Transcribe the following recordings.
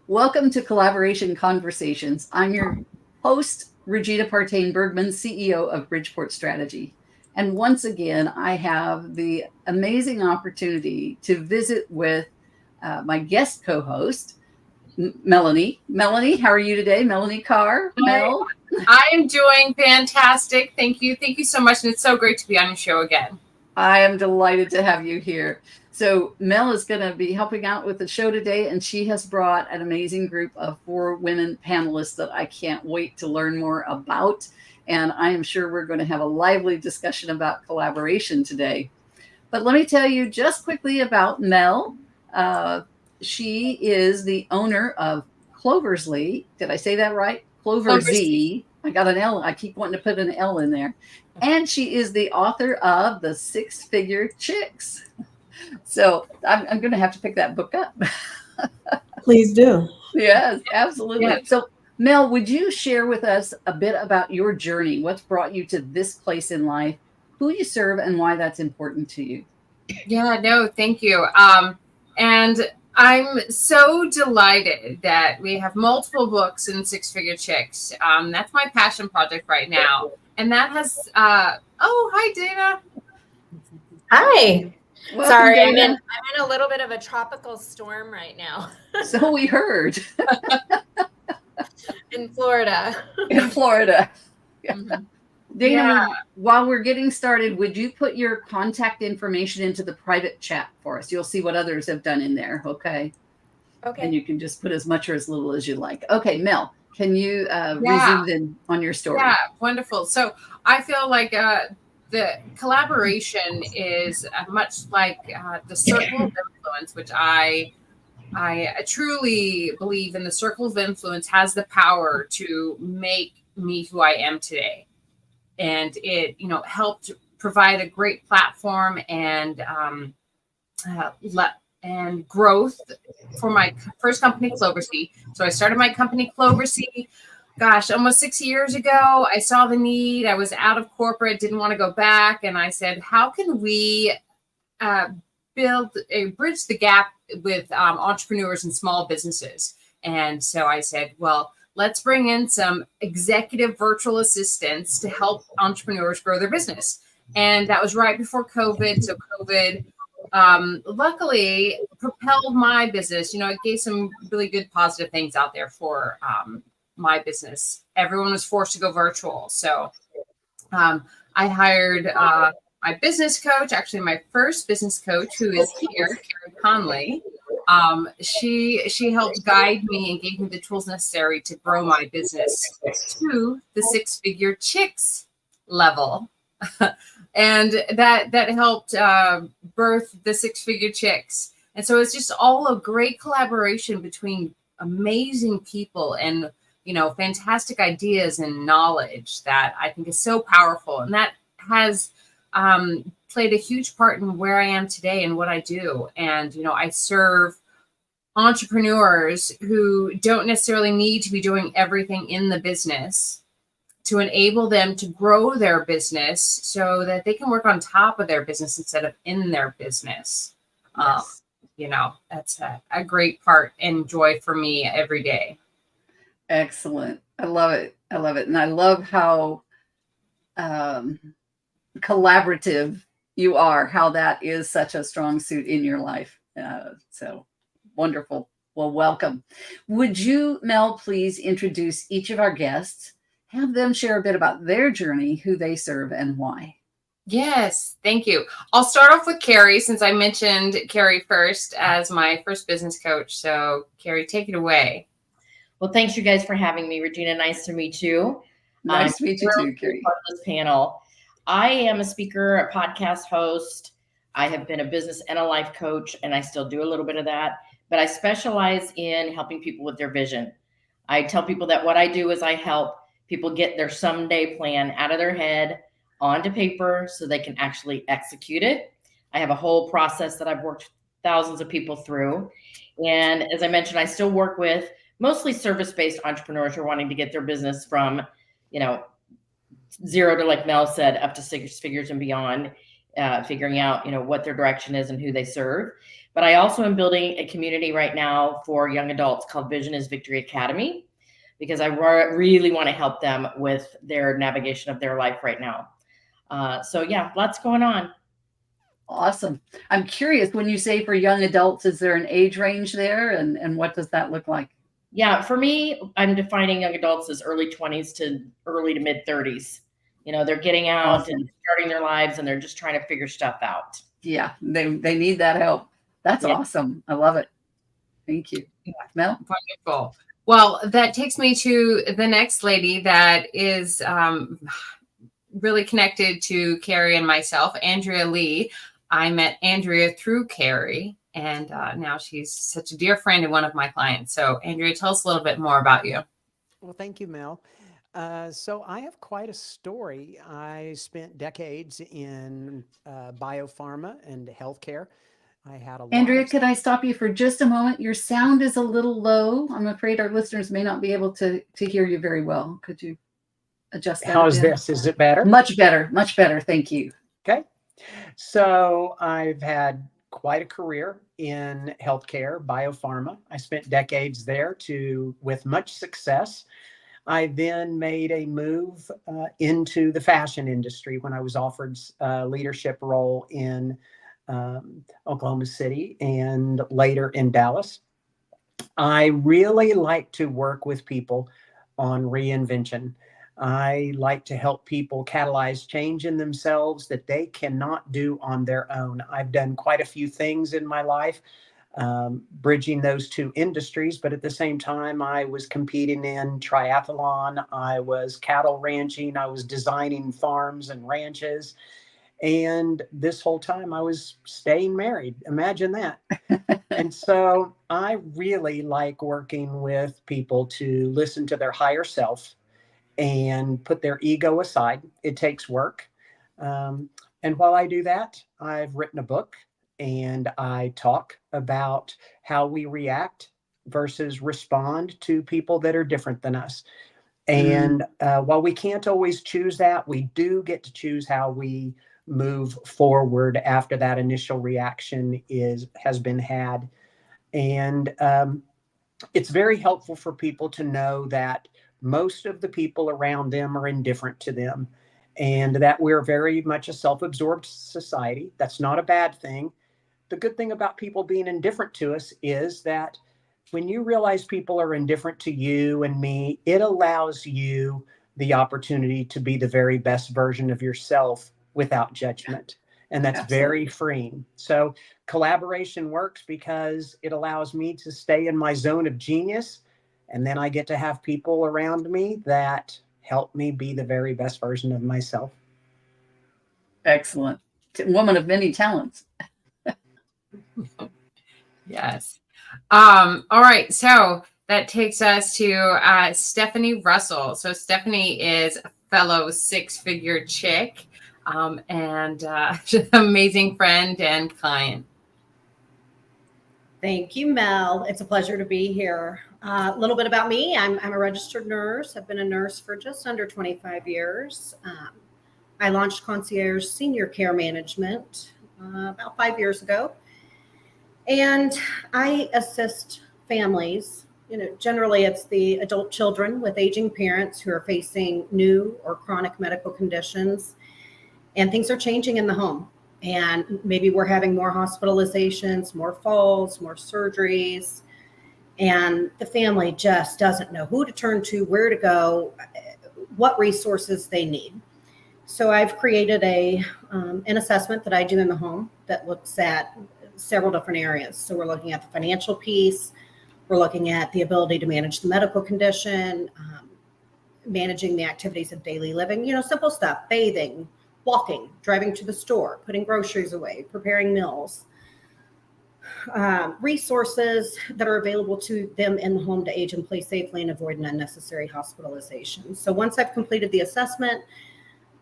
Welcome to Collaboration Conversations. I'm your host, Regina Partain-Bergman, CEO of Bridgeport Strategy. And once again, I have the amazing opportunity to visit with my guest co-host, Melanie. Melanie, how are you today? Melanie Carr, Mel? I'm doing fantastic. Thank you. Thank you so much. And it's so great to be on your show again. I am delighted to have you here. So Mel is going to be helping out with the show today, and she has brought an amazing group of 4 women panelists that I can't wait to learn more about. And I am sure we're going to have a lively discussion about collaboration today. But let me tell you just quickly about Mel. She is the owner of Cloversy. Did I say that right? Cloversy. I got an L. I keep wanting to put an L in there. And she is the author of The Six-Figure Chicks. So I'm going to have to pick that book up. Please do. Yes, absolutely. Yes. So Mel, would you share with us a bit about your journey? What's brought you to this place in life, who you serve, and why that's important to you? Yeah, no, thank you. And I'm so delighted that we have multiple books in Six-Figure Chicks. That's my passion project right now. And that has, oh, hi, Dana. Hi. Welcome, Sorry, I'm Dana. in a little bit of a tropical storm right now So we heard. in Florida. In Florida. Mhm. Dana, Yeah. while we're getting started, would you put your contact information into the private chat for us? You'll see what others have done in there, okay? Okay. And you can just put as much or as little as you like. Okay, Mel, can you Yeah. resume then on your story? Yeah, wonderful. So I feel like the collaboration is much like the circle of influence, which I truly believe in. The circle of influence has the power to make me who I am today. And it, helped provide a great platform and growth for my first company, Cloversy. So I started my company, Cloversy, gosh, almost 6 years ago. I saw the need. I was out of corporate, didn't want to go back. And I said, how can we bridge the gap with entrepreneurs and small businesses? And so I said, well, let's bring in some executive virtual assistants to help entrepreneurs grow their business. And that was right before COVID. So COVID luckily propelled my business. It gave some really good positive things out there for my business. Everyone was forced to go virtual. So I hired my business coach, actually my first business coach, who is here, Carrie Conley. She helped guide me and gave me the tools necessary to grow my business to the Six-Figure Chicks level. And that helped birth the Six-Figure Chicks. And so it's just all a great collaboration between amazing people and, fantastic ideas and knowledge that I think is so powerful. And that has played a huge part in where I am today and what I do. And, I serve entrepreneurs who don't necessarily need to be doing everything in the business to enable them to grow their business so that they can work on top of their business instead of in their business. Yes. That's a great part and joy for me every day. Excellent. I love it. I love it. And I love how collaborative you are, how that is such a strong suit in your life. So wonderful. Well, welcome. Would you, Mel, please introduce each of our guests, have them share a bit about their journey, who they serve, and why? Yes, thank you. I'll start off with Carrie, since I mentioned Carrie first as my first business coach. So Carrie, take it away. Well, thanks you guys for having me, Regina. Nice to meet you. Nice to meet you too, Carrie. Part of this panel. I am a speaker, a podcast host. I have been a business and a life coach, and I still do a little bit of that. But I specialize in helping people with their vision. I tell people that what I do is I help people get their someday plan out of their head onto paper so they can actually execute it. I have a whole process that I've worked thousands of people through. And as I mentioned, I still work with mostly service-based entrepreneurs who are wanting to get their business from, zero to, like Mel said, up to 6 figures and beyond. figuring out, what their direction is and who they serve. But I also am building a community right now for young adults called Vision is Victory Academy, because I really want to help them with their navigation of their life right now. So yeah, lots going on. Awesome. I'm curious, when you say for young adults, is there an age range there, and what does that look like? Yeah, for me, I'm defining young adults as early 20s to early to mid 30s. They're getting out Awesome. and starting their lives, and they're just trying to figure stuff out. Yeah, they need that help. That's awesome. I love it. Thank you. Mel? Wonderful. Well, that takes me to the next lady that is really connected to Carrie and myself, Andrea Lee. I met Andrea through Carrie, and now she's such a dear friend and one of my clients. So, Andrea, tell us a little bit more about you. Well, thank you, Mel. So I have quite a story. I spent decades in biopharma and healthcare. I had a Andrea, could I stop you for just a moment? Your sound is a little low. I'm afraid our listeners may not be able to hear you very well. Could you adjust that? How's this? Is it better? Much better. Much better. Thank you. Okay. So I've had quite a career in healthcare, biopharma. I spent decades there with much success. I then made a move into the fashion industry when I was offered a leadership role in Oklahoma City and later in Dallas. I really like to work with people on reinvention. I like to help people catalyze change in themselves that they cannot do on their own. I've done quite a few things in my life, bridging those two industries, but at the same time, I was competing in triathlon, I was cattle ranching, I was designing farms and ranches. And this whole time I was staying married. Imagine that. And so I really like working with people to listen to their higher self and put their ego aside. It takes work. And while I do that, I've written a book and I talk about how we react versus respond to people that are different than us. And while we can't always choose that, we do get to choose how we move forward after that initial reaction has been had. And it's very helpful for people to know that most of the people around them are indifferent to them, and that we're very much a self-absorbed society. That's not a bad thing. The good thing about people being indifferent to us is that when you realize people are indifferent to you and me, it allows you the opportunity to be the very best version of yourself without judgment. And that's very freeing. So collaboration works because it allows me to stay in my zone of genius. And then I get to have people around me that help me be the very best version of myself. Excellent. Woman of many talents. Yes. All right. So that takes us to Stephanie Russell. So Stephanie is a fellow six-figure chick and amazing friend and client. Thank you, Mel. It's a pleasure to be here. A little bit about me. I'm a registered nurse. I've been a nurse for just under 25 years. I launched Concierge Senior Care Management about 5 years ago. And I assist families. Generally it's the adult children with aging parents who are facing new or chronic medical conditions, and things are changing in the home. And maybe we're having more hospitalizations, more falls, more surgeries, and the family just doesn't know who to turn to, where to go, what resources they need. So I've created an assessment that I do in the home that looks at several different areas. So we're looking at the financial piece, we're looking at the ability to manage the medical condition, managing the activities of daily living, simple stuff, bathing, walking, driving to the store, putting groceries away, preparing meals, resources that are available to them in the home to age and play safely and avoid an unnecessary hospitalization. So once I've completed the assessment,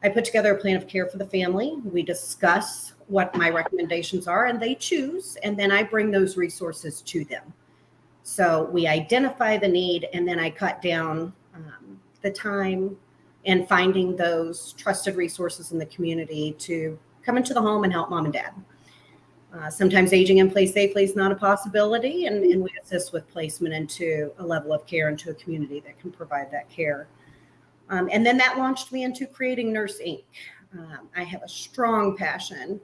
I put together a plan of care for the family. We discuss what my recommendations are and they choose, and then I bring those resources to them. So we identify the need, and then I cut down the time and finding those trusted resources in the community to come into the home and help mom and dad. Sometimes aging in place safely is not a possibility, and we assist with placement into a level of care, into a community that can provide that care. And then that launched me into creating Nurse Inc. I have a strong passion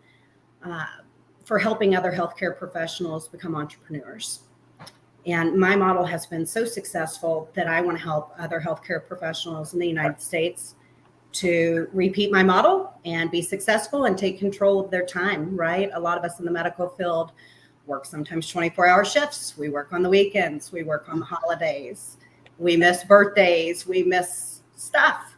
for helping other healthcare professionals become entrepreneurs. And my model has been so successful that I want to help other healthcare professionals in the United States to repeat my model and be successful and take control of their time, right? A lot of us in the medical field work sometimes 24-hour shifts. We work on the weekends. We work on the holidays. We miss birthdays. We miss stuff.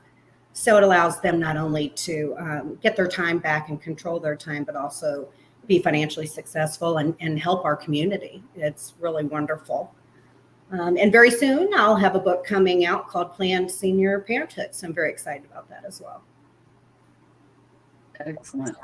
So it allows them not only to get their time back and control their time, but also be financially successful and help our community. It's really wonderful. And very soon I'll have a book coming out called Planned Senior Parenthood. So I'm very excited about that as well. Excellent.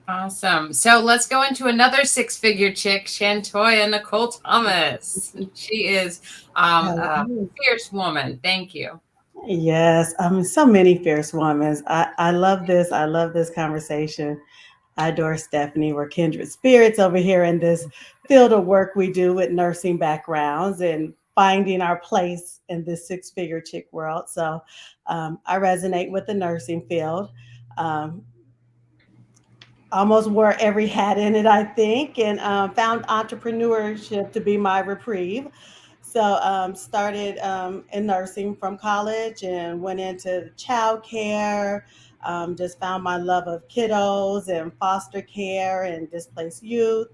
Awesome. So let's go into another six-figure chick, Shantoya Nicole Thomas. She is a fierce woman. Thank you. Yes, so many fierce women. I love this. I love this conversation. I adore Stephanie. We're kindred spirits over here in this field of work we do with nursing backgrounds and finding our place in this six-figure chick world. So I resonate with the nursing field. Almost wore every hat in it, I think, and found entrepreneurship to be my reprieve. So started in nursing from college and went into childcare. Just found my love of kiddos and foster care and displaced youth.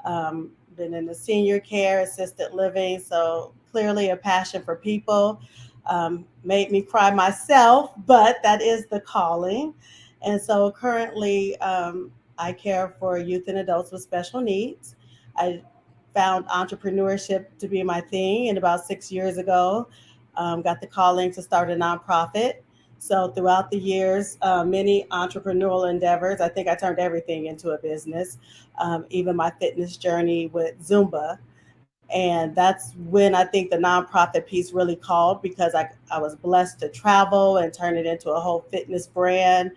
Been in the senior care, assisted living. So clearly a passion for people. Made me cry myself, but that is the calling. And so currently I care for youth and adults with special needs. I found entrepreneurship to be my thing, and about 6 years ago, got the calling to start a nonprofit. So throughout the years, many entrepreneurial endeavors. I think I turned everything into a business, even my fitness journey with Zumba. And that's when I think the nonprofit piece really called, because I was blessed to travel and turn it into a whole fitness brand.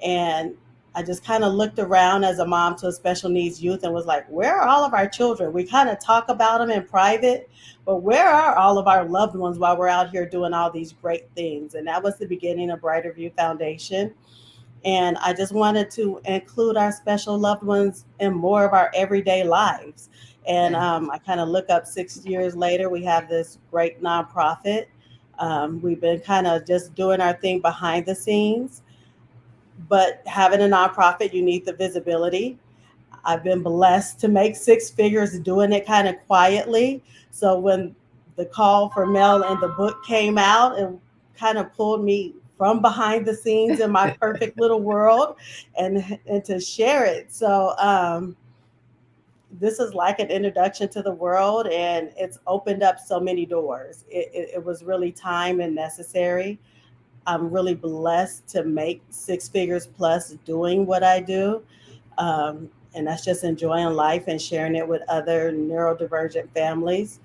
And I just kind of looked around as a mom to a special needs youth and was like, where are all of our children? We kind of talk about them in private, but where are all of our loved ones while we're out here doing all these great things? And that was the beginning of Brighter View Foundation. And I just wanted to include our special loved ones in more of our everyday lives. And I kind of look up 6 years later, we have this great nonprofit. We've been kind of just doing our thing behind the scenes. But having a nonprofit, you need the visibility. I've been blessed to make six figures doing it kind of quietly. So when the call for Mel and the book came out, it kind of pulled me from behind the scenes in my perfect little world and to share it. So this is like an introduction to the world, and it's opened up so many doors. It was really time and necessary. I'm really blessed to make six figures plus doing what I do. And that's just enjoying life and sharing it with other neurodivergent families.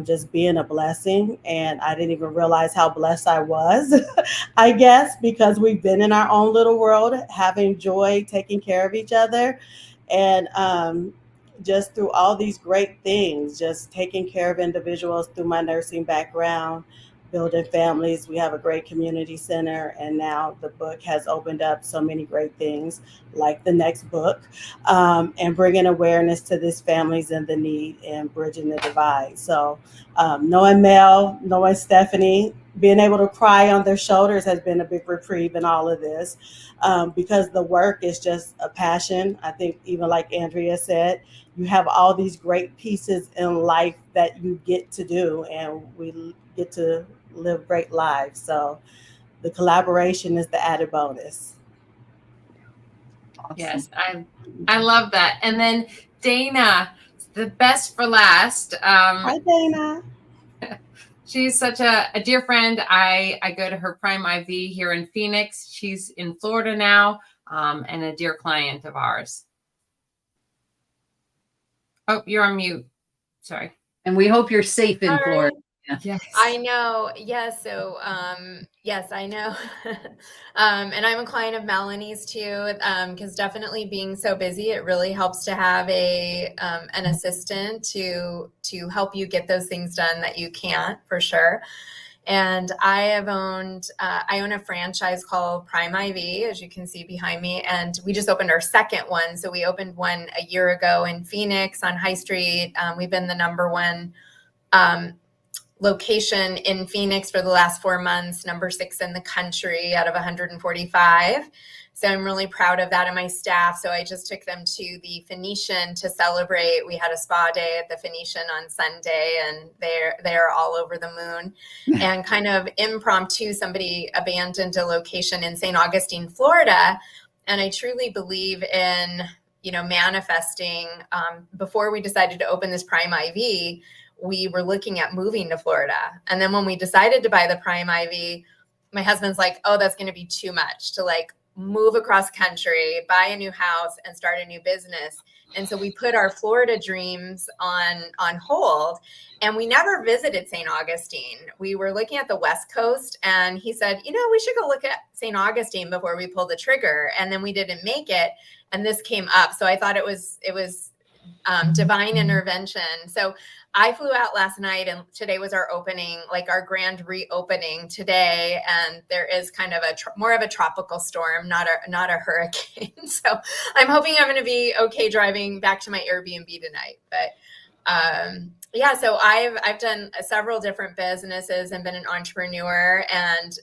Just being a blessing. And I didn't even realize how blessed I was, I guess, because we've been in our own little world, having joy, taking care of each other. And just through all these great things, just taking care of individuals through my nursing background, building families. We have a great community center, and now the book has opened up so many great things, like the next book, and bringing awareness to these families in the need and bridging the divide. So knowing Mel, knowing Stephanie, being able to cry on their shoulders has been a big reprieve in all of this, because the work is just a passion. I think even like Andrea said, you have all these great pieces in life that you get to do, and we get to live great lives. So the collaboration is the added bonus. Awesome. Yes, I love that. And then Dana, the best for last. Hi, Dana. She's such a dear friend. I go to her Prime IV here in Phoenix. She's in Florida now, and a dear client of ours. Oh, you're on mute. Sorry. And we hope you're safe in Florida. Yes. I know. Yes. So, yes, I know. And I'm a client of Melanie's too, because definitely being so busy, it really helps to have an assistant to help you get those things done that you can't, for sure. And I own a franchise called Prime IV, as you can see behind me. And we just opened our second one. So we opened one a year ago in Phoenix on High Street. We've been the number one location in Phoenix for the last 4 months, number 6 in the country out of 145. So I'm really proud of that and my staff. So I just took them to the Phoenician to celebrate. We had a spa day at the Phoenician on Sunday, and they're all over the moon. And kind of impromptu, somebody abandoned a location in St. Augustine, Florida. And I truly believe in, manifesting. Before we decided to open this Prime IV, we were looking at moving to Florida. And then when we decided to buy the Prime IV, my husband's like, oh, that's going to be too much to move across country, buy a new house, and start a new business. And so we put our Florida dreams on hold, and we never visited St. Augustine. We were looking at the West Coast, and he said, we should go look at St. Augustine before we pull the trigger. And then we didn't make it, and this came up. So I thought it was divine intervention. So I flew out last night, and today was our opening, our grand reopening today. And there is kind of more of a tropical storm, not a hurricane. So I'm hoping I'm going to be okay driving back to my Airbnb tonight. But yeah, so I've done several different businesses and been an entrepreneur. And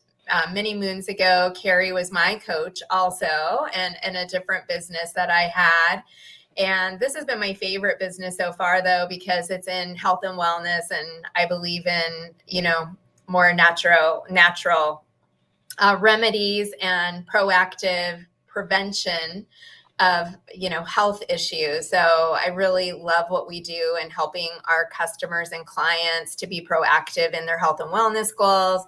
many moons ago, Carrie was my coach also, and in a different business that I had. And this has been my favorite business so far, though, because it's in health and wellness, and I believe in, more natural remedies and proactive prevention of, health issues. So I really love what we do in helping our customers and clients to be proactive in their health and wellness goals,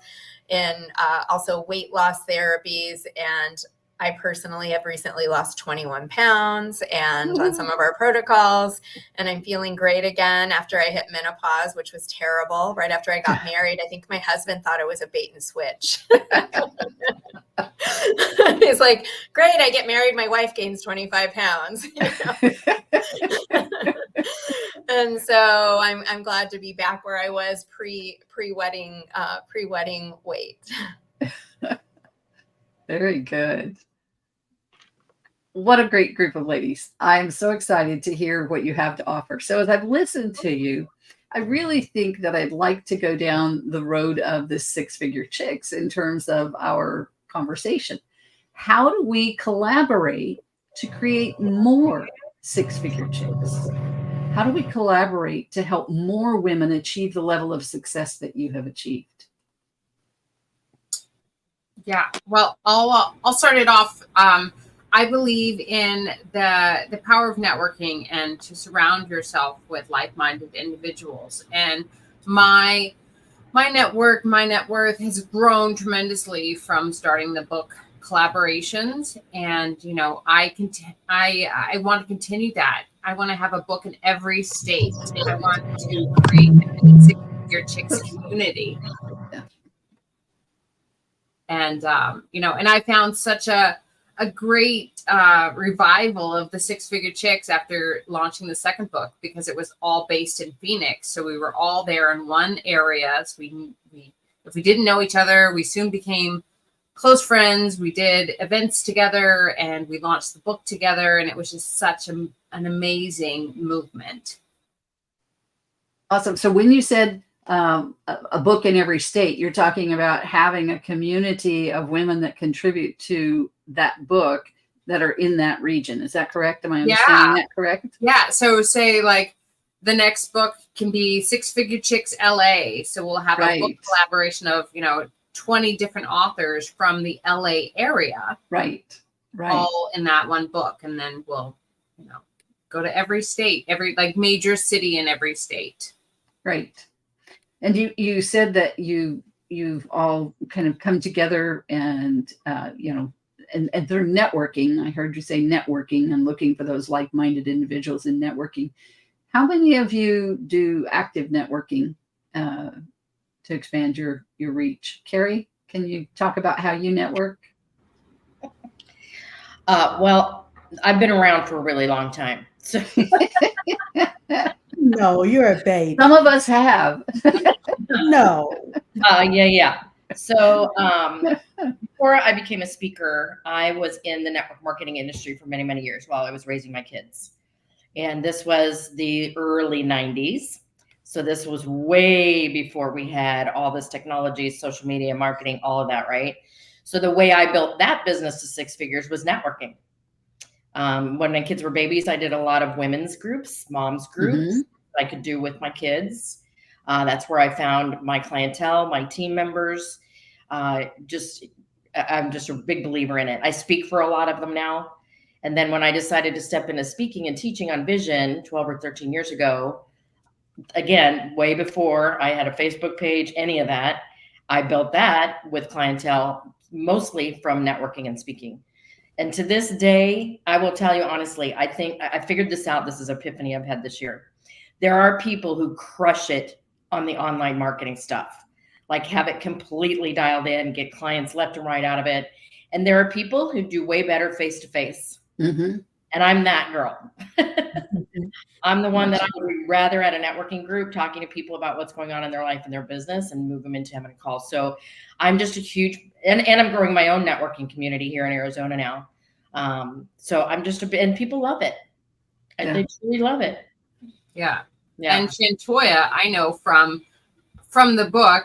and also weight loss therapies. And I personally have recently lost 21 pounds and on some of our protocols, and I'm feeling great again after I hit menopause, which was terrible. Right after I got married, I think my husband thought it was a bait and switch. He's like, great, I get married, my wife gains 25 pounds. And so I'm glad to be back where I was pre-wedding weight. Very good. What a great group of ladies. I'm so excited to hear what you have to offer. So as I've listened to you, I really think that I'd like to go down the road of the six-figure chicks in terms of our conversation. How do we collaborate to create more six-figure chicks? How do we collaborate to help more women achieve the level of success that you have achieved? Yeah, well, I'll start it off. I believe in the power of networking and to surround yourself with like-minded individuals. And my net worth has grown tremendously from starting the book collaborations. And I want to continue that. I want to have a book in every state. I want to create a six-figure chicks community. And and I found such a great revival of the six-figure chicks after launching the second book, because it was all based in Phoenix. So we were all there in one area. So we if we didn't know each other, we soon became close friends. We did events together, and we launched the book together, and it was just such an amazing movement. Awesome. So when you said a book in every state, you're talking about having a community of women that contribute to that book that are in that region. Is that correct? Am I understanding that correct? Yeah. So say the next book can be Six-Figure Chicks LA. So we'll have a book collaboration of, 20 different authors from the LA area. Right. All in that one book. And then we'll, go to every state, every major city in every state. Right. And you said that you've all kind of come together and, and they're networking. I heard you say networking and looking for those like-minded individuals in networking. How many of you do active networking to expand your reach. Carrie, can you talk about how you network? Well, I've been around for a really long time. So No, you're a baby. Some of us have. No. yeah. So before I became a speaker, I was in the network marketing industry for many, many years while I was raising my kids. And this was the early 90s. So this was way before we had all this technology, social media, marketing, all of that, right? So the way I built that business to six figures was networking. When my kids were babies, I did a lot of women's groups, moms groups I could do with my kids. That's where I found my clientele, my team members. I'm just a big believer in it. I speak for a lot of them now. And then when I decided to step into speaking and teaching on vision 12 or 13 years ago, again, way before I had a Facebook page, any of that, I built that with clientele, mostly from networking and speaking. And to this day, I will tell you honestly, I think I figured this out. This is epiphany I've had this year. There are people who crush it on the online marketing stuff, like have it completely dialed in, get clients left and right out of it. And there are people who do way better face to face. And I'm that girl. I'm the one that I would rather at a networking group talking to people about what's going on in their life and their business and move them into having a call. So I'm just a huge, and I'm growing my own networking community here in Arizona now. So I'm just and people love it. They truly love it. Yeah. And Shantoya, I know from the book.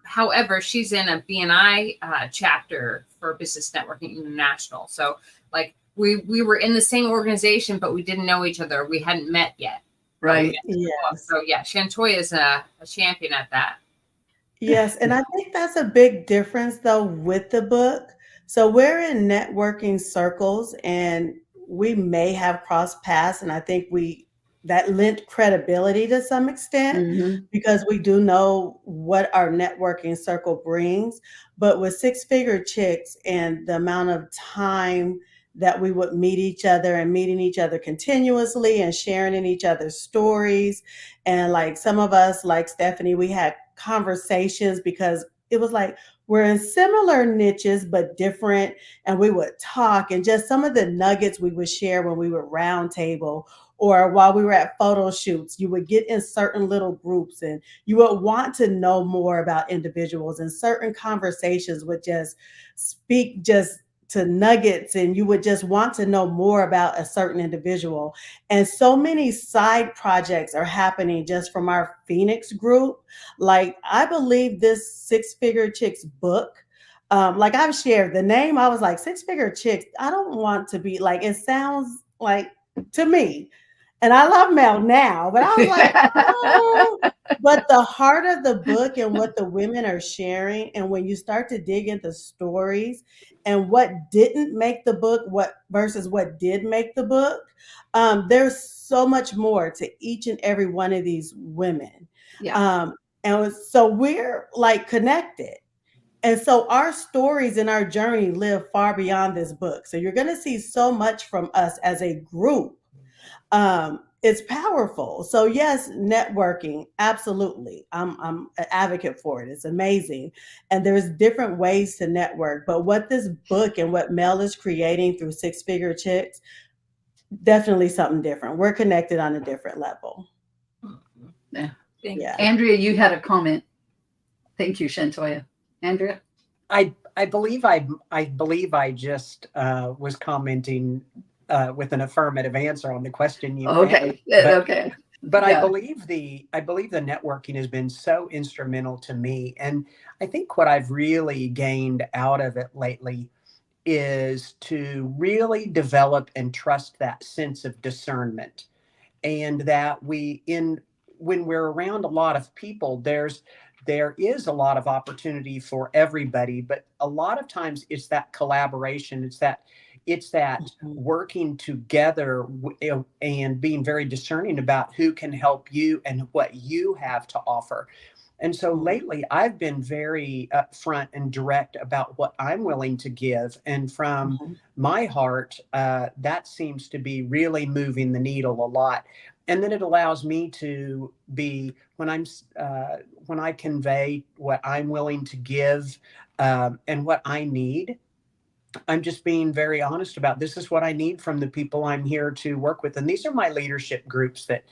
However, she's in a BNI chapter for Business Networking International. So like we were in the same organization, but we didn't know each other. We hadn't met yet. Right. Yes. So yeah, Shantoya is a champion at that. Yes. And I think that's a big difference though with the book. So we're in networking circles and we may have crossed paths. And I think that lent credibility to some extent because we do know what our networking circle brings. But with Six Figure Chicks and the amount of time that we would meet each other and meeting each other continuously and sharing in each other's stories. And like some of us, like Stephanie, we had conversations because it was like, we're in similar niches, but different. And we would talk and just some of the nuggets we would share when we would round table or while we were at photo shoots, you would get in certain little groups and you would want to know more about individuals and certain conversations would just speak just to nuggets and you would just want to know more about a certain individual. And so many side projects are happening just from our Phoenix group. Like I believe this Six Figure Chicks book, like I've shared the name, I was like, Six Figure Chicks, I don't want to be like, it sounds like to me. And I love Mel now, but I was like, oh. But the heart of the book and what the women are sharing, and when you start to dig into stories and what didn't make the book, what versus what did make the book, there's so much more to each and every one of these women. And so we're like connected. And so our stories and our journey live far beyond this book. So you're going to see so much from us as a group. It's powerful. So yes, networking, absolutely. I'm an advocate for it. It's amazing. And there's different ways to network, but what this book and what Mel is creating through Six Figure Chicks, definitely something different. We're connected on a different level. Yeah. Andrea, you had a comment. Thank you, Shantoya. Andrea? I believe I just was commenting with an affirmative answer on the question you asked. But I believe the networking has been so instrumental to me. And I think what I've really gained out of it lately is to really develop and trust that sense of discernment. And that when we're around a lot of people, there is a lot of opportunity for everybody, but a lot of times it's that collaboration. It's that working together and being very discerning about who can help you and what you have to offer. And so lately I've been very upfront and direct about what I'm willing to give. And from my heart, that seems to be really moving the needle a lot. And then it allows me to be, when when I convey what I'm willing to give, and what I need, I'm just being very honest about this is what I need from the people I'm here to work with. And these are my leadership groups that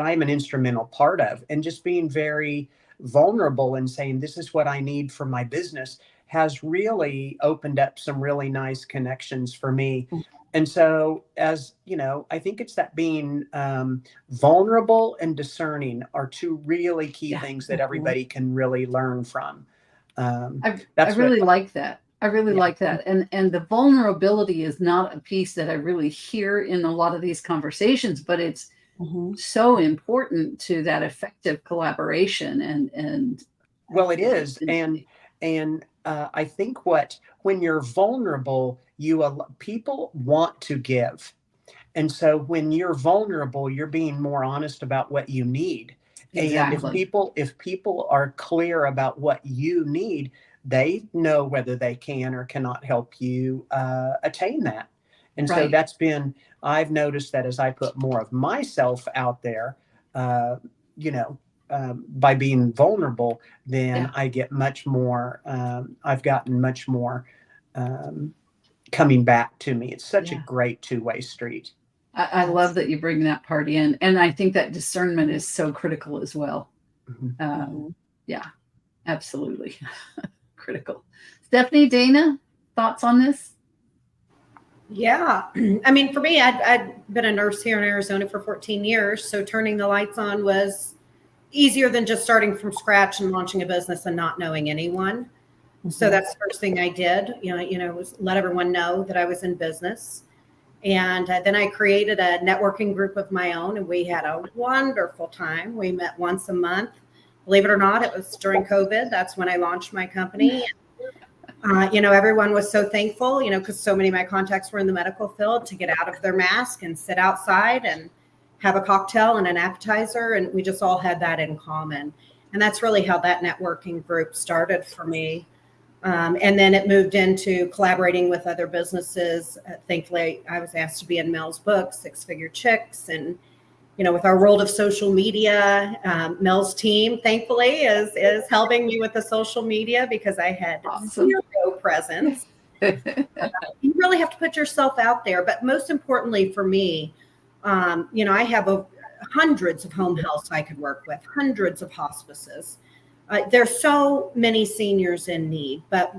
I'm an instrumental part of. And just being very vulnerable and saying, this is what I need for my business has really opened up some really nice connections for me. And so, as you know, I think it's that being vulnerable and discerning are two really key things that everybody can really learn from. I really like that. I really like that. And the vulnerability is not a piece that I really hear in a lot of these conversations, but it's so important to that effective collaboration and well, it is. And I think when you're vulnerable, people want to give. And so when you're vulnerable, you're being more honest about what you need. And if people are clear about what you need, they know whether they can or cannot help you attain that. And so I've noticed that as I put more of myself out there, by being vulnerable, then I get much more, I've gotten much more coming back to me. It's such a great two-way street. I love that you bring that part in. And I think that discernment is so critical as well. Yeah, absolutely. Critical. Stephanie, Dana, thoughts on this? Yeah. I mean, for me, I'd been a nurse here in Arizona for 14 years. So turning the lights on was easier than just starting from scratch and launching a business and not knowing anyone. So that's the first thing I did, was let everyone know that I was in business. And then I created a networking group of my own, and we had a wonderful time. We met once a month. Believe it or not, it was during COVID. That's when I launched my company. Everyone was so thankful, because so many of my contacts were in the medical field, to get out of their mask and sit outside and have a cocktail and an appetizer. And we just all had that in common. And that's really how that networking group started for me. And then it moved into collaborating with other businesses. Thankfully, I was asked to be in Mel's book, Six Figure Chicks. And, with our world of social media, Mel's team, thankfully, is helping me with the social media because I had zero presence. You really have to put yourself out there. But most importantly for me, I have hundreds of home healths I could work with, hundreds of hospices. There's so many seniors in need, but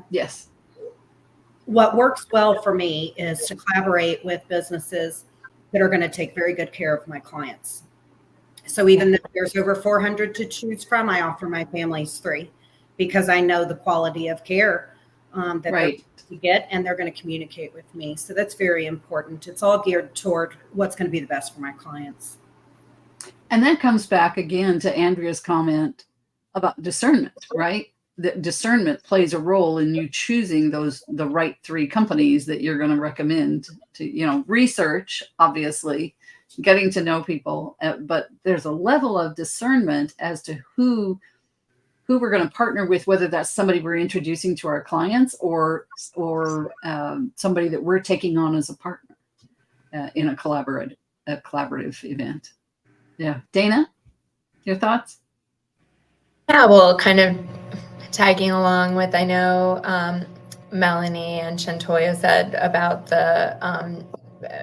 what works well for me is to collaborate with businesses that are going to take very good care of my clients. So even though there's over 400 to choose from, I offer my families 3 because I know the quality of care that they're going to get, and they're going to communicate with me. So that's very important. It's all geared toward what's going to be the best for my clients. And that comes back again to Andrea's comment about discernment, right? That discernment plays a role in you choosing the right 3 companies that you're going to recommend to, research, obviously, getting to know people, but there's a level of discernment as to who we're going to partner with, whether that's somebody we're introducing to our clients or somebody that we're taking on as a partner in a collaborative event. Yeah. Dana, your thoughts? Yeah, well, kind of tagging along with, I know Melanie and Shantoya said about the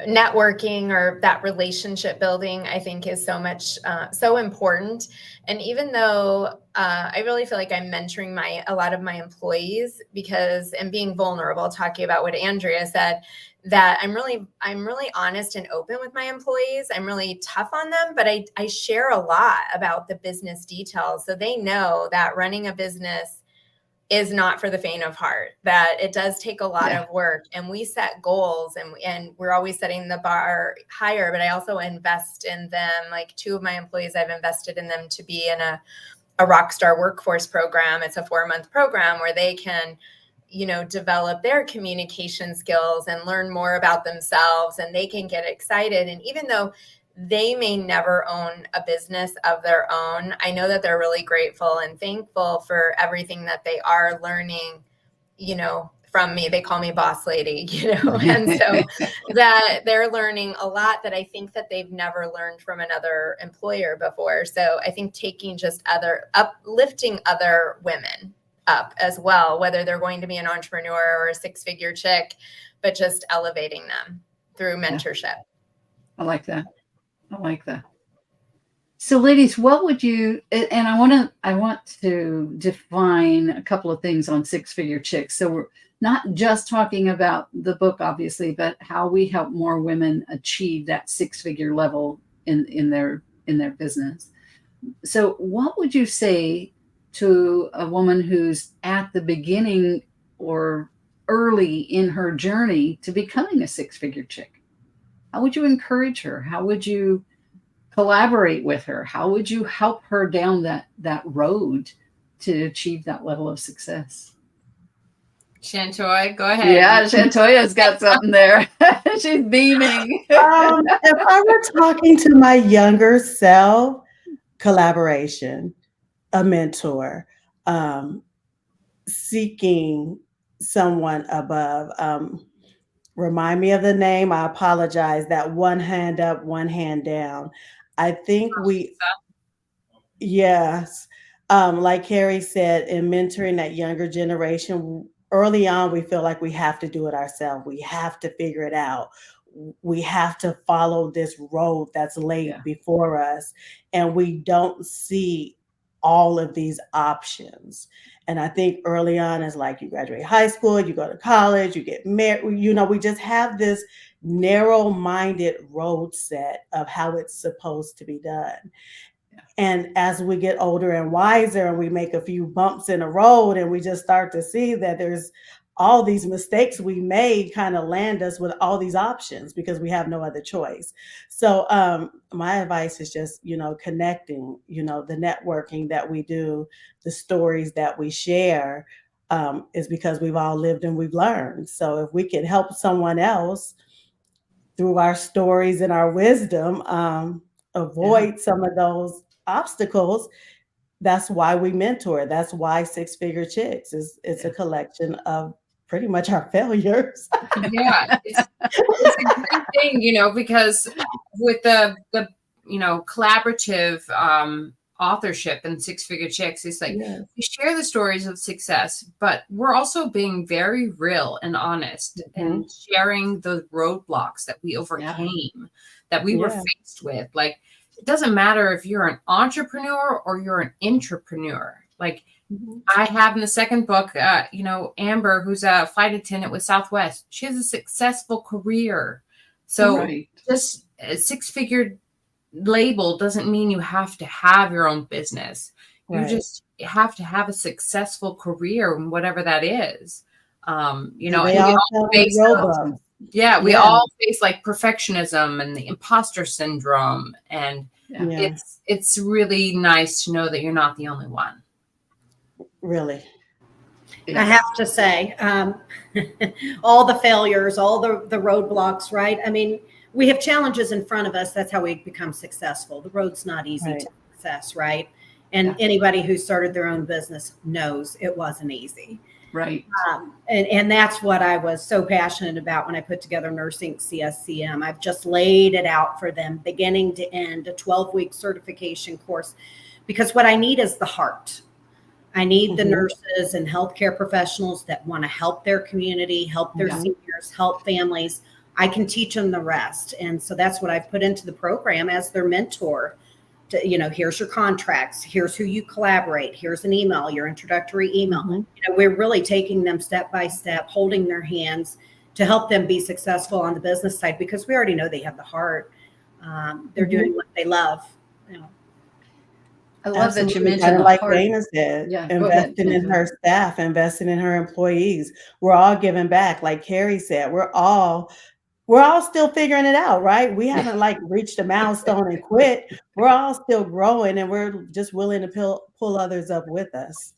networking or that relationship building, I think is so important. And even though I really feel like I'm mentoring a lot of my employees and being vulnerable, talking about what Andrea said, that I'm really honest and open with my employees. I'm really tough on them, but I share a lot about the business details. So they know that running a business is not for the faint of heart, that it does take a lot of work, and we set goals and we're always setting the bar higher, but I also invest in them. Like 2 of my employees, I've invested in them to be in a Rockstar Workforce program. It's a 4-month program where they can, develop their communication skills and learn more about themselves, and they can get excited. And even though they may never own a business of their own, I know that they're really grateful and thankful for everything that they are learning, from me. They call me boss lady, and so that they're learning a lot that I think that they've never learned from another employer before. So I think taking just uplifting other women up as well, whether they're going to be an entrepreneur or a six-figure chick, but just elevating them through mentorship. I like that. I like that. So, ladies, what would you? And I want to define a couple of things on Six-Figure Chicks. So we're not just talking about the book, obviously, but how we help more women achieve that six-figure level in their business. So, what would you say to a woman who's at the beginning or early in her journey to becoming a six-figure chick? How would you encourage her? How would you collaborate with her? How would you help her down that road to achieve that level of success? Shantoy, go ahead. Yeah, Shantoya's got something there. She's beaming. If I were talking to my younger self, collaboration, a mentor, seeking someone above. Remind me of the name. I apologize. That one hand up, one hand down. I think yes. Like Carrie said, in mentoring that younger generation, early on, we feel like we have to do it ourselves. We have to figure it out. We have to follow this road that's laid before us. And we don't see all of these options. And I think early on is like you graduate high school, you go to college, you get married, we just have this narrow-minded road set of how it's supposed to be done. And as we get older and wiser and we make a few bumps in the road and we just start to see that there's all these mistakes we made kind of land us with all these options because we have no other choice. So my advice is just, connecting, the networking that we do, the stories that we share is because we've all lived and we've learned. So if we can help someone else through our stories and our wisdom, avoid some of those obstacles, that's why we mentor. That's why Six-Figure Chicks it's a collection of pretty much our failures. Yeah, it's a great thing, because with the collaborative authorship and Six-Figure Chicks, it's like we share the stories of success, but we're also being very real and honest and sharing the roadblocks that we overcame, that we were faced with. Like, it doesn't matter if you're an entrepreneur or you're an intrapreneur. Like I have in the second book, Amber, who's a flight attendant with Southwest. She has a successful career. So just a six-figure label doesn't mean you have to have your own business. You just have to have a successful career, whatever that is. And we all face we all face like perfectionism and the imposter syndrome. And it's really nice to know that you're not the only one. Really. I have to say, all the failures, all the roadblocks, right? I mean, we have challenges in front of us. That's how we become successful. The road's not easy to success, right? And anybody who started their own business knows it wasn't easy. Right. And that's what I was so passionate about when I put together Nursing CSCM. I've just laid it out for them, beginning to end, a 12-week certification course, because what I need is the heart. I need the nurses and healthcare professionals that want to help their community, help their seniors, help families. I can teach them the rest. And so that's what I've put into the program as their mentor. Here's your contracts. Here's who you collaborate. Here's an email, your introductory email. We're really taking them step by step, holding their hands to help them be successful on the business side, because we already know they have the heart. They're doing what they love. I love that you mentioned kind of like Dana said, investing in her staff, investing in her employees. We're all giving back. Like Carrie said, we're all still figuring it out, right? We haven't reached a milestone and quit. We're all still growing, and we're just willing to pull others up with us.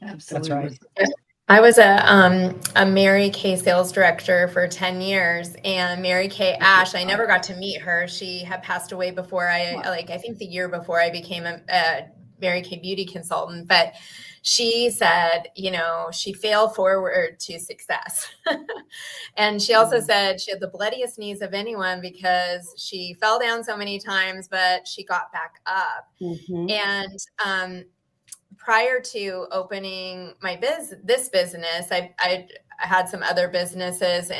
Absolutely. That's right. I was a Mary Kay sales director for 10 years, and Mary Kay Ash, I never got to meet her. She had passed away before I think the year before I became a Mary Kay beauty consultant, but she said, you know, she failed forward to success. And she also said she had the bloodiest knees of anyone because she fell down so many times, but she got back up. And prior to opening this business, I had some other businesses,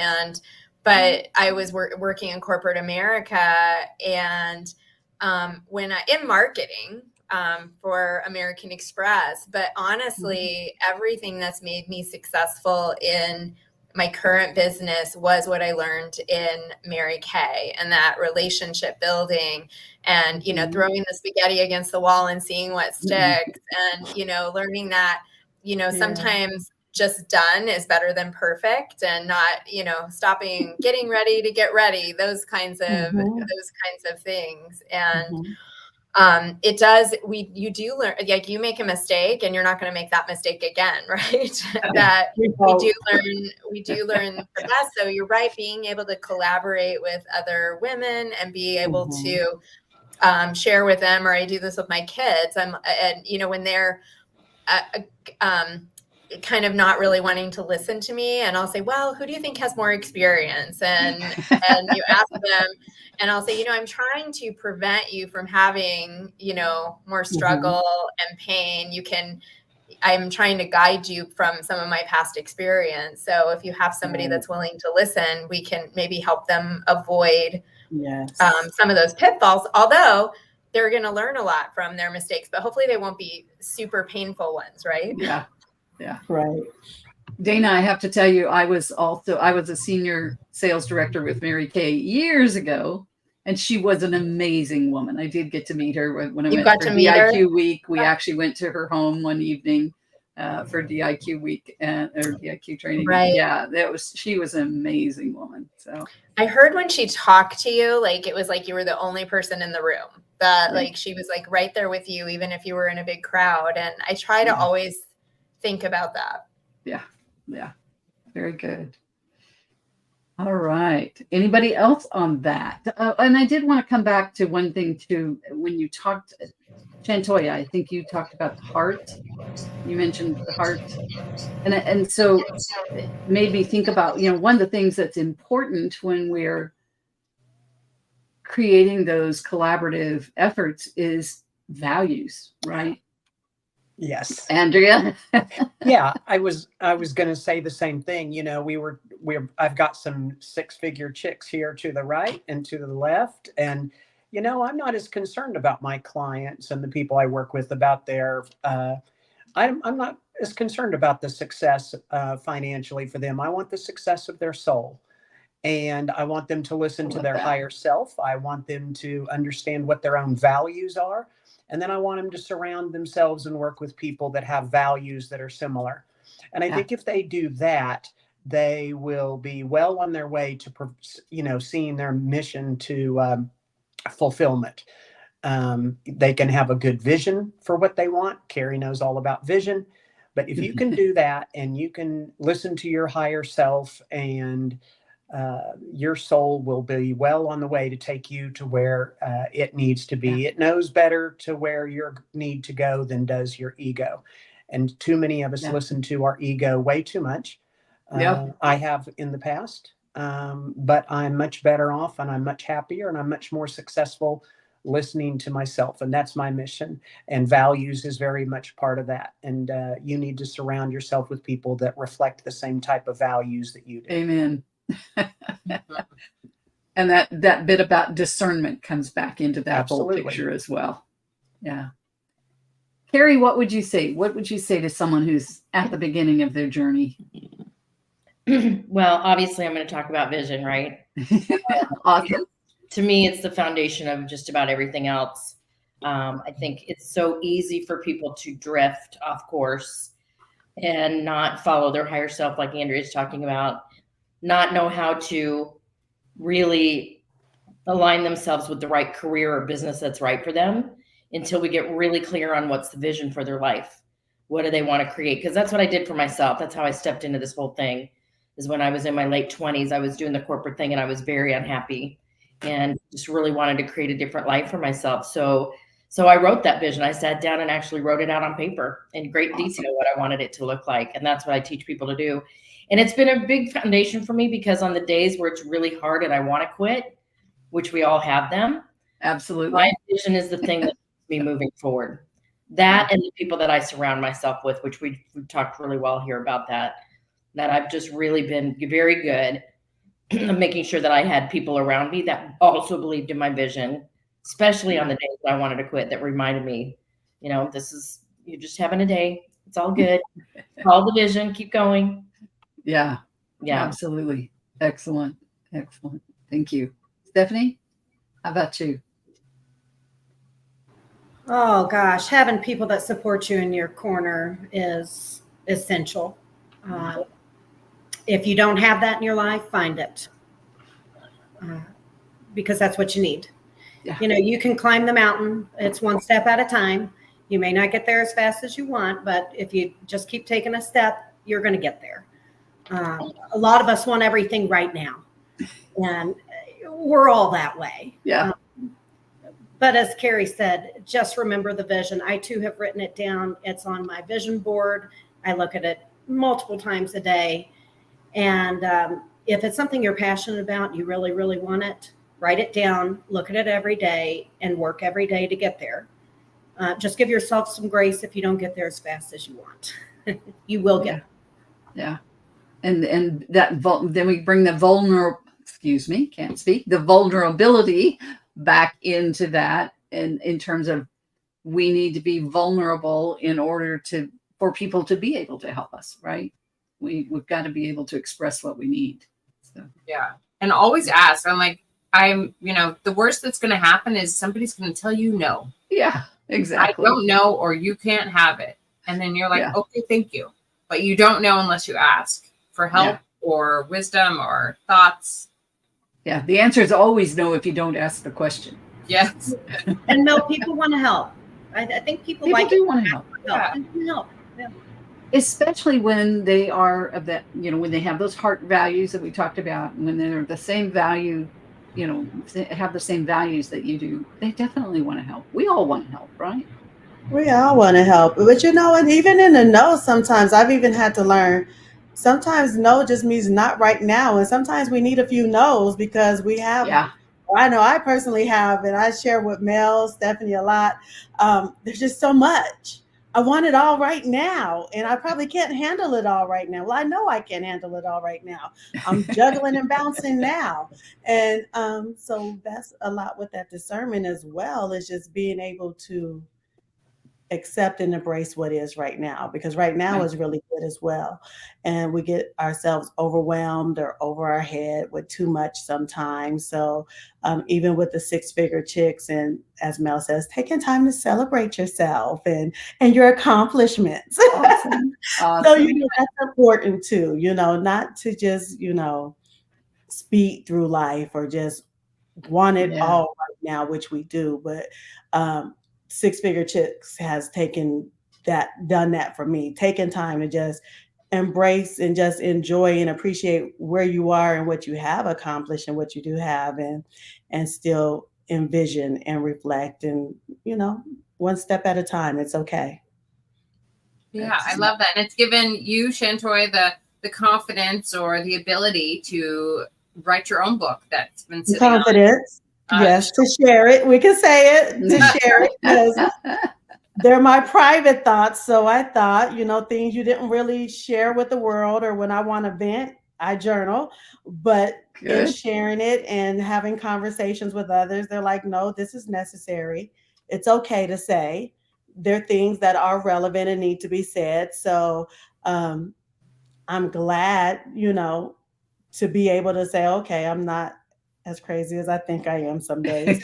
but I was working in corporate America, and when in marketing for American Express. But honestly, everything that's made me successful in my current business was what I learned in Mary Kay, and that relationship building, and, you know, throwing the spaghetti against the wall and seeing what sticks, and, you know, learning that, you know, sometimes just done is better than perfect, and not, you know, getting ready to get ready, those kinds of things. And you do learn, like, you make a mistake and you're not going to make that mistake again, right? That we do learn the best. So you're right, being able to collaborate with other women and be able to share with them, or I do this with my kids. And you know, when they're kind of not really wanting to listen to me, and I'll say, well, who do you think has more experience? And you ask them, and I'll say, you know, I'm trying to prevent you from having, you know, more struggle and pain. I'm trying to guide you from some of my past experience. So if you have somebody that's willing to listen, we can maybe help them avoid some of those pitfalls, although they're going to learn a lot from their mistakes, but hopefully they won't be super painful ones, right? Yeah. Right. Dana, I have to tell you, I was a senior sales director with Mary Kay years ago, and she was an amazing woman. I did get to meet her when I went for DIQ week. We actually went to her home one evening for DIQ week or DIQ training. Right. Yeah, she was an amazing woman. So I heard when she talked to you, like, it was like you were the only person in the room. That like she was like right there with you, even if you were in a big crowd. And I try to always think about that. Yeah. Very good. All right. Anybody else on that? And I did want to come back to one thing too. When you talked, Chantoya, I think you talked about the heart. You mentioned the heart. And so it made me think about, you know, one of the things that's important when we're creating those collaborative efforts is values, right? Yes. Andrea? Yeah, I was going to say the same thing. You know, I've got some 6-figure chicks here to the right and to the left. And, you know, I'm not as concerned about my clients and the people I work with about their, I'm not as concerned about the success financially for them. I want the success of their soul. And I want them to listen to their higher self. I want them to understand what their own values are. And then I want them to surround themselves and work with people that have values that are similar. And I think if they do that, they will be well on their way to, you know, seeing their mission to fulfillment. They can have a good vision for what they want. Carrie knows all about vision. But if you can do that, and you can listen to your higher self, and your soul will be well on the way to take you to where it needs to be. It knows better to where you need to go than does your ego. And too many of us listen to our ego way too much. I have in the past, but I'm much better off, and I'm much happier, and I'm much more successful listening to myself. And that's my mission. And values is very much part of that. And you need to surround yourself with people that reflect the same type of values that you do. Amen. And that bit about discernment comes back into that whole picture as well. Yeah. Carrie, what would you say? What would you say to someone who's at the beginning of their journey? Well, obviously I'm going to talk about vision, right? Awesome. To me, it's the foundation of just about everything else. I think it's so easy for people to drift off course and not follow their higher self, like Andrea's talking about, not know how to really align themselves with the right career or business that's right for them until we get really clear on what's the vision for their life. What do they want to create? Because that's what I did for myself. That's how I stepped into this whole thing, is when I was in my late 20s, I was doing the corporate thing and I was very unhappy and just really wanted to create a different life for myself. So So I wrote that vision. I sat down and actually wrote it out on paper in great Awesome. detail what I wanted it to look like. And that's what I teach people to do. And it's been a big foundation for me, because on the days where it's really hard and I want to quit, which we all have them, Absolutely. my vision is the thing that keeps me moving forward. That and the people that I surround myself with, which we've talked really well here about that I've just really been very good at making sure that I had people around me that also believed in my vision, especially on the days that I wanted to quit, that reminded me, you're just having a day. It's all good. Follow the vision. Keep going. Yeah. Yeah. Absolutely. Excellent. Excellent. Thank you. Stephanie, how about you? Oh gosh, having people that support you in your corner is essential. If you don't have that in your life, find it, because that's what you need. Yeah. You can climb the mountain. It's one step at a time. You may not get there as fast as you want, but if you just keep taking a step, you're going to get there. A lot of us want everything right now, and we're all that way. Yeah. But as Carrie said, just remember the vision. I too have written it down. It's on my vision board. I look at it multiple times a day. And if it's something you're passionate about, you really, really want it, write it down, look at it every day, and work every day to get there. Just give yourself some grace if you don't get there as fast as you want. You will get there. Yeah. And that then we bring the the vulnerability back into that, and in terms of, we need to be vulnerable in order for people to be able to help us, right? We've got to be able to express what we need. So. Yeah. And always ask. The worst that's going to happen is somebody's going to tell you no. Yeah, exactly. I don't know, or you can't have it. And then you're like, okay, thank you. But you don't know unless you ask for help or wisdom or thoughts. Yeah. The answer is always no if you don't ask the question. Yes. And no, people want to help. I think people do want to help. Yeah. Yeah. Especially when they are of that, when they have those heart values that we talked about, and when they're the same value, have the same values that you do, they definitely want to help. We all want to help, right? We all want to help. But and even in the no, sometimes I've even had to learn, sometimes no just means not right now. And sometimes we need a few no's, because we have, I know I personally have, and I share with Mel, Stephanie a lot. There's just so much. I want it all right now, and I probably can't handle it all right now. Well, I know I can't handle it all right now. I'm juggling and bouncing now. And so that's a lot with that discernment as well, is just being able to accept and embrace what is right now, because right now is really good as well. And we get ourselves overwhelmed or over our head with too much sometimes. So even with the six-figure chicks, and as Mel says, taking time to celebrate yourself and your accomplishments. Awesome. So that's important too, not to just speed through life or just want it all right now, which we do, but Six-Figure Chicks has done that for me, taking time to just embrace and just enjoy and appreciate where you are and what you have accomplished and what you do have, and still envision and reflect, and one step at a time. It's okay. Yeah, I love that. And it's given you, Shantoy, the confidence or the ability to write your own book that's been sitting confidence. Yes, to share it. We can say it, to share it, because they're my private thoughts. So I thought, things you didn't really share with the world, or when I want to vent, I journal. But in sharing it and having conversations with others, they're like, no, this is necessary. It's okay to say. There are things that are relevant and need to be said. So I'm glad, to be able to say, okay, I'm not as crazy as I think I am some days.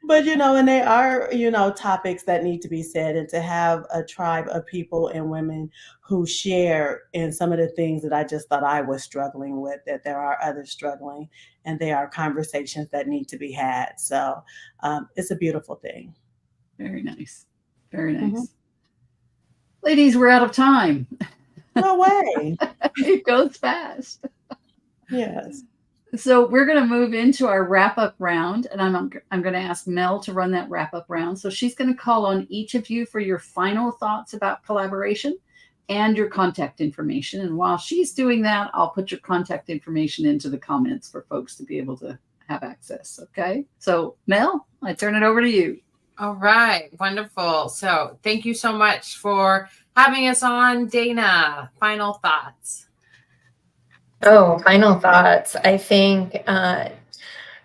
But, and they are, topics that need to be said, and to have a tribe of people and women who share in some of the things that I just thought I was struggling with, that there are others struggling, and they are conversations that need to be had. So it's a beautiful thing. Very nice. Very nice. Mm-hmm. Ladies, we're out of time. No way. It goes fast. Yes. So we're going to move into our wrap up round, and I'm going to ask Mel to run that wrap up round. So she's going to call on each of you for your final thoughts about collaboration and your contact information. And while she's doing that, I'll put your contact information into the comments for folks to be able to have access. Okay. So Mel, I turn it over to you. All right. Wonderful. So thank you so much for having us on. Dana, final thoughts. Oh, final thoughts. I think that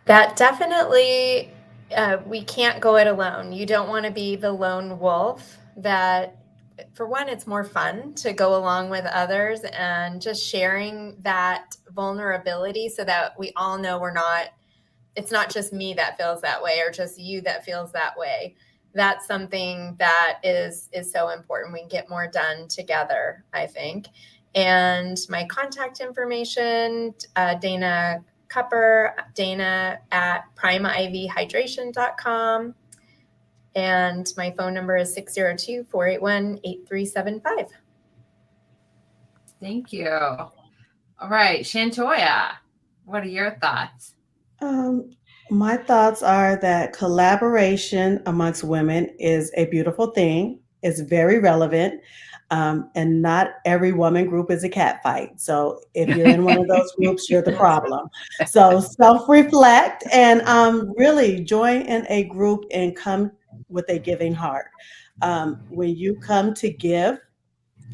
definitely we can't go it alone. You don't want to be the lone wolf. That, for one, it's more fun to go along with others and just sharing that vulnerability so that we all know it's not just me that feels that way or just you that feels that way. That's something that is so important. We can get more done together, I think. And my contact information, Dana Cupper, Dana at primeivhydration.com. And my phone number is 602-481-8375. Thank you. All right. Shantoya, what are your thoughts? My thoughts are that collaboration amongst women is a beautiful thing. It's very relevant. And not every woman group is a cat fight. So if you're in one of those groups, you're the problem. So self-reflect and really join in a group and come with a giving heart. When you come to give,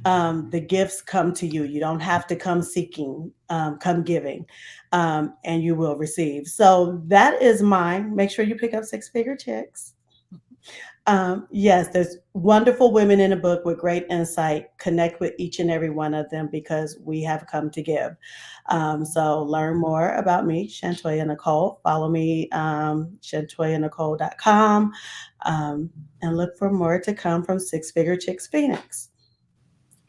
the gifts come to you. You don't have to come seeking, come giving, and you will receive. So that is mine. Make sure you pick up Six Figure Chicks. Yes, there's wonderful women in the book with great insight. Connect with each and every one of them because we have come to give. So learn more about me, Shantoya Nicole. Follow me, shantoyanicole.com, and look for more to come from Six Figure Chicks Phoenix.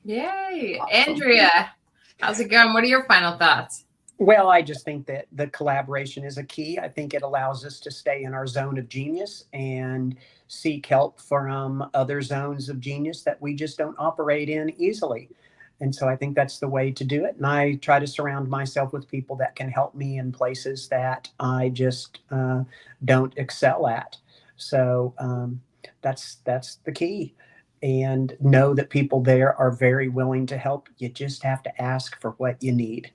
Yay. Awesome. Andrea, how's it going? What are your final thoughts? Well, I just think that the collaboration is a key. I think it allows us to stay in our zone of genius and seek help from other zones of genius that we just don't operate in easily. And so I think that's the way to do it. And I try to surround myself with people that can help me in places that I just don't excel at. So that's the key. And know that people there are very willing to help. You just have to ask for what you need.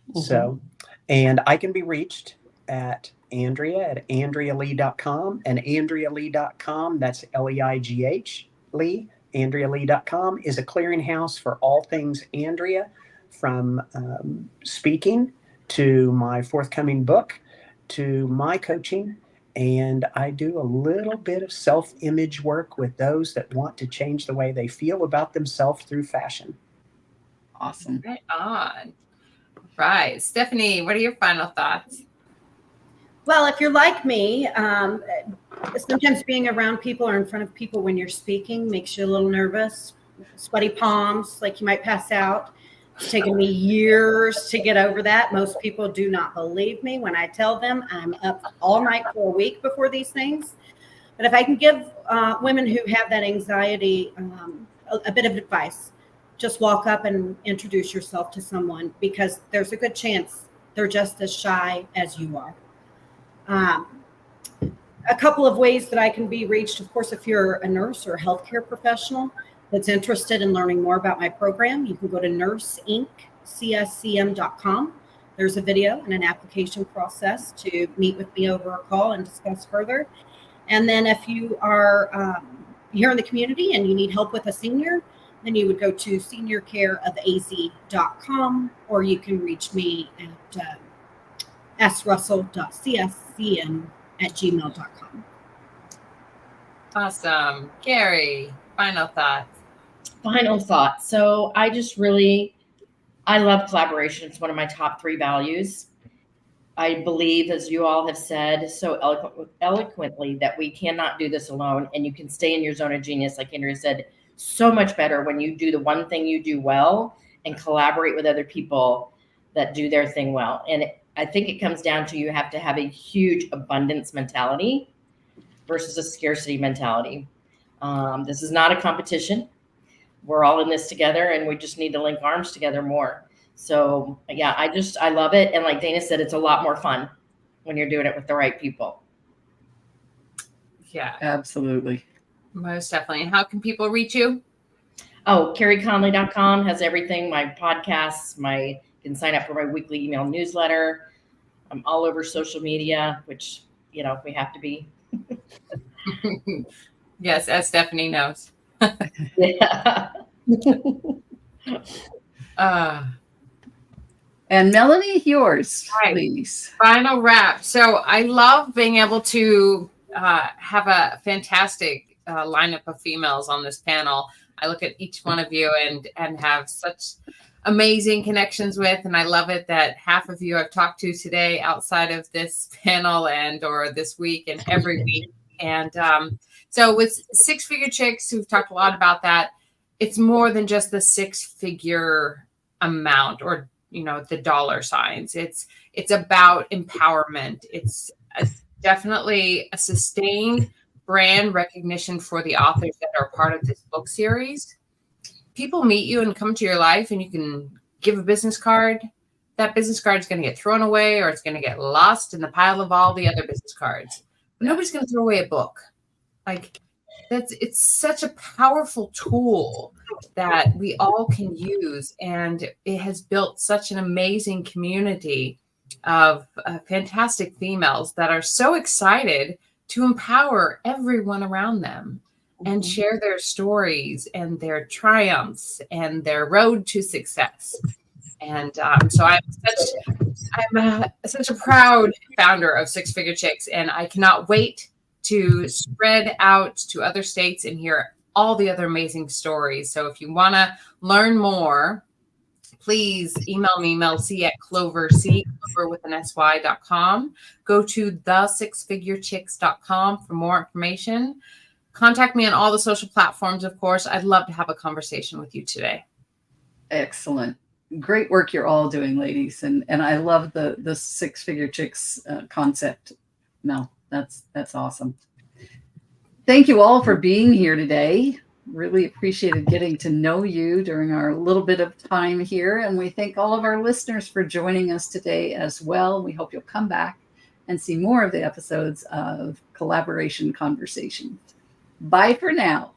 Mm-hmm. So, and I can be reached at andrea@andrealee.com, and andrealee.com, that's Leigh, Lee, andrealee.com is a clearinghouse for all things Andrea, from speaking to my forthcoming book to my coaching. And I do a little bit of self-image work with those that want to change the way they feel about themselves through fashion. Awesome. Right on. Right. Stephanie, what are your final thoughts? Well, if you're like me, sometimes being around people or in front of people when you're speaking makes you a little nervous, sweaty palms, like you might pass out. It's taken me years to get over that. Most people do not believe me when I tell them I'm up all night for a week before these things. But if I can give women who have that anxiety a bit of advice, just walk up and introduce yourself to someone, because there's a good chance they're just as shy as you are. A couple of ways that I can be reached, of course, if you're a nurse or a healthcare professional that's interested in learning more about my program, you can go to nurseinc.cscm.com. There's a video and an application process to meet with me over a call and discuss further. And then if you are here in the community and you need help with a senior, then you would go to seniorcareofaz.com, or you can reach me at srussell.cscm@gmail.com. Awesome. Gary, final thoughts. Final thoughts. So I love collaboration. It's one of my top 3 values. I believe, as you all have said so eloquently, that we cannot do this alone, and you can stay in your zone of genius, like Andrea said, so much better when you do the one thing you do well and collaborate with other people that do their thing well. And I think it comes down to, you have to have a huge abundance mentality versus a scarcity mentality. This is not a competition. We're all in this together, and we just need to link arms together more. So yeah, I love it. And like Dana said, it's a lot more fun when you're doing it with the right people. Yeah, Absolutely. most definitely. How can people reach you? Oh, CarrieConley.com has everything. My podcasts, you can sign up for my weekly email newsletter. I'm all over social media, which, we have to be. Yes, as Stephanie knows. Yeah. And Melanie, yours, Right. please. Final wrap. So I love being able to have a fantastic lineup of females on this panel. I look at each one of you and have such amazing connections with, and I love it that half of you I've talked to today outside of this panel or this week and every week. And so with Six Figure Chicks, we've talked a lot about that. It's more than just the six-figure amount or the dollar signs. It's about empowerment. It's definitely a sustained brand recognition for the authors that are part of this book series. People meet you and come to your life, and you can give a business card. That business card is going to get thrown away, or it's going to get lost in the pile of all the other business cards. But nobody's going to throw away a book. It's such a powerful tool that we all can use, and it has built such an amazing community of fantastic females that are so excited to empower everyone around them and share their stories and their triumphs and their road to success. And so I'm such a proud founder of Six Figure Chicks, and I cannot wait to spread out to other states and hear all the other amazing stories. So if you want to learn more, please email me, melc@Cloversy, Clover with an sy.com. Go to thesixfigurechicks.com for more information. Contact me on all the social platforms, of course. I'd love to have a conversation with you today. Excellent. Great work you're all doing, ladies. And I love the Six Figure Chicks concept, Mel. That's awesome. Thank you all for being here today. Really appreciated getting to know you during our little bit of time here. And we thank all of our listeners for joining us today as well. We hope you'll come back and see more of the episodes of Collaboration Conversations. Bye for now.